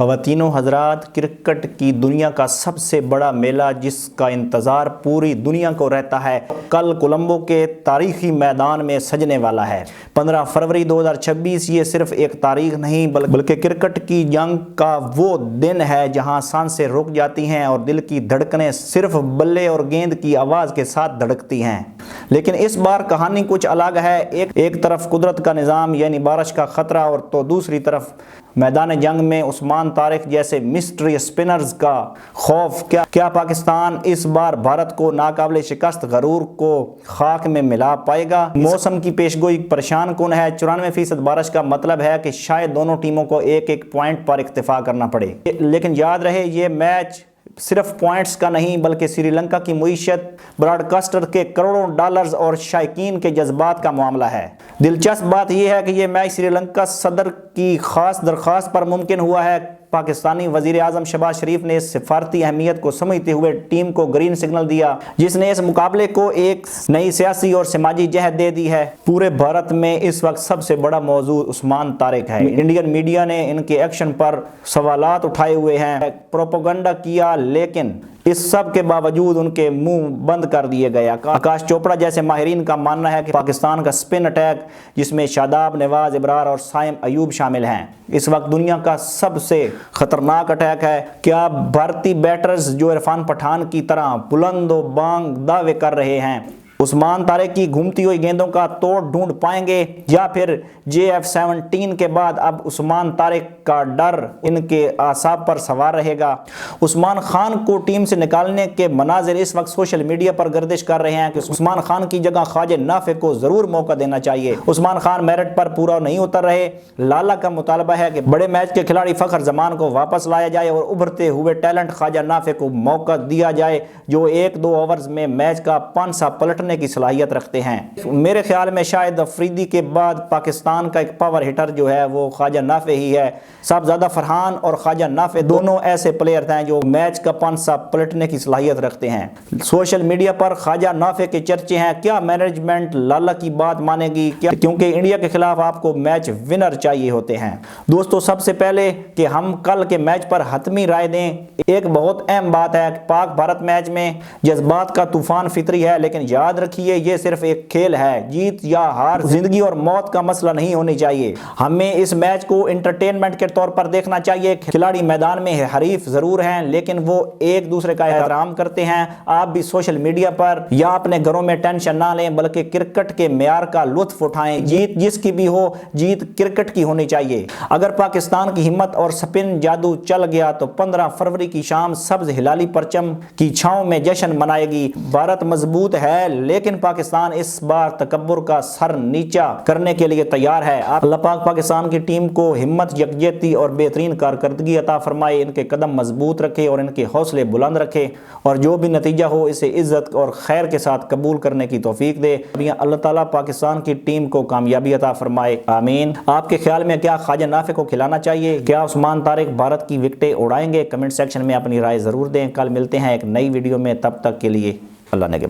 خواتین و حضرات، کرکٹ کی دنیا کا سب سے بڑا میلہ جس کا انتظار پوری دنیا کو رہتا ہے، کل کولمبو کے تاریخی میدان میں سجنے والا ہے۔ 15 فروری 2026 یہ صرف ایک تاریخ نہیں بلکہ کرکٹ کی جنگ کا وہ دن ہے جہاں سانسیں رک جاتی ہیں اور دل کی دھڑکنیں صرف بلے اور گیند کی آواز کے ساتھ دھڑکتی ہیں۔ لیکن اس بار کہانی کچھ الگ ہے۔ ایک طرف قدرت کا نظام یعنی بارش کا خطرہ، اور تو دوسری طرف میدان جنگ میں عثمان طارق جیسے مسٹری اسپنرز کا خوف۔ کیا پاکستان اس بار بھارت کو ناقابل شکست غرور کو خاک میں ملا پائے گا؟ موسم کی پیشگوئی پریشان کن ہے۔ 94% بارش کا مطلب ہے کہ شاید دونوں ٹیموں کو ایک پوائنٹ پر اکتفا کرنا پڑے، لیکن یاد رہے یہ میچ صرف پوائنٹس کا نہیں بلکہ سری لنکا کی معیشت، براڈ کاسٹر کے کروڑوں ڈالرز اور شائقین کے جذبات کا معاملہ ہے۔ دلچسپ بات یہ ہے کہ یہ میچ سری لنکا صدر کی خاص درخواست پر ممکن ہوا ہے۔ پاکستانی وزیر اعظم شہباز شریف نے اس سفارتی اہمیت کو سمجھتے ہوئے ٹیم کو گرین سگنل دیا، جس نے اس مقابلے کو ایک نئی سیاسی اور سماجی جہت دے دی ہے۔ پورے بھارت میں اس وقت سب سے بڑا موضوع عثمان طارق ہے۔ انڈین میڈیا نے ان کے ایکشن پر سوالات اٹھائے ہوئے ہیں، پروپیگنڈا کیا، لیکن اس سب کے باوجود ان کے منہ بند کر دیے گئے۔ آکاش چوپڑا جیسے ماہرین کا ماننا ہے کہ پاکستان کا سپن اٹیک، جس میں شاداب، نواز، ابرار اور سائم ایوب شامل ہیں، اس وقت دنیا کا سب سے خطرناک اٹیک ہے۔ کیا بھارتی بیٹرز جو عرفان پٹھان کی طرح بلند و بانگ دعوے کر رہے ہیں عثمان طارق کی گھومتی ہوئی گیندوں کا توڑ ڈھونڈ پائیں گے، یا پھر JF-17 کے بعد اب عثمان طارق کا ڈر ان کے اعصاب پر سوار رہے گا؟ عثمان خان کو ٹیم سے نکالنے کے مناظر اس وقت سوشل میڈیا پر گردش کر رہے ہیں کہ عثمان خان کی جگہ خواجہ نافع کو ضرور موقع دینا چاہیے۔ عثمان خان میرٹ پر پورا نہیں اتر رہے۔ لالا کا مطالبہ ہے کہ بڑے میچ کے کھلاڑی فخر زمان کو واپس لایا جائے اور ابھرتے ہوئے ٹیلنٹ خواجہ نافع کو موقع دیا جائے جو 1-2 اوورز میں میچ کا پانسا پلٹنے کی صلاحیت رکھتے ہیں۔ میرے خیال میں شاہد افریدی کے بعد پاکستان کا ایک پاور ہٹر جو ہے وہ خواجہ نافع ہی ہے۔ صاحبزادہ فرحان اور خواجہ نافع دونوں ایسے پلیئر ہیں جو میچ کا پانسا پلٹنے کی صلاحیت رکھتے ہیں۔ سوشل میڈیا پر خواجہ نافع کے چرچے ہیں۔ کیا مینجمنٹ لالا کی بات مانے گی؟ کیونکہ انڈیا کے خلاف آپ کو میچ ونر چاہیے ہوتے ہیں۔ دوستو، سب سے پہلے کہ ہم کل کے میچ پر حتمی رائے دیں، ایک بہت اہم بات ہے کہ پاک بھارت میچ میں جذبات کا طوفان فطری ہے، لیکن یاد رکھیے یہ صرف ایک کھیل ہے۔ جیت یا ہار زندگی اور موت کا مسئلہ نہیں ہونی چاہیے۔ ہمیں اس میچ کو انٹرٹینمنٹ کے طور پر دیکھنا چاہیے۔ کھلاڑی میدان میں حریف ضرور ہیں لیکن وہ ایک دوسرے کا احترام کرتے ہیں۔ آپ بھی سوشل میڈیا پر یا اپنے گھروں میں ٹینشن نہ لیں بلکہ کرکٹ کے معیار کا لطف اٹھائیں۔ جیت جس کی بھی ہو، جیت کرکٹ کی ہونی چاہیے۔ اگر پاکستان کی ہمت اور سپن جادو چل گیا تو 15 فروری کی شام سبز ہلالی پرچم کی چھاؤں میں جشن منائے گی۔ بھارت مضبوط ہے لیکن پاکستان اس بار تکبر کا سر نیچا کرنے کے لیے تیار ہے۔ اللہ پاک پاکستان کی ٹیم کو ہمت، یکجہتی اور بہترین کارکردگی عطا فرمائے، ان کے قدم مضبوط رکھے اور ان کے حوصلے بلند رکھے، اور جو بھی نتیجہ ہو اسے عزت اور خیر کے ساتھ قبول کرنے کی توفیق دے۔ اللہ تعالیٰ پاکستان کی ٹیم کو کامیابی عطا فرمائے، آمین۔ آپ کے خیال میں کیا خواجہ نافع کو کھلانا چاہیے؟ کیا عثمان طارق بھارت کی وکٹیں اڑائیں گے؟ کمنٹ سیکشن میں اپنی رائے ضرور دیں۔ کل ملتے ہیں ایک نئی ویڈیو میں، تب تک کے لیے اللہ نگہبان۔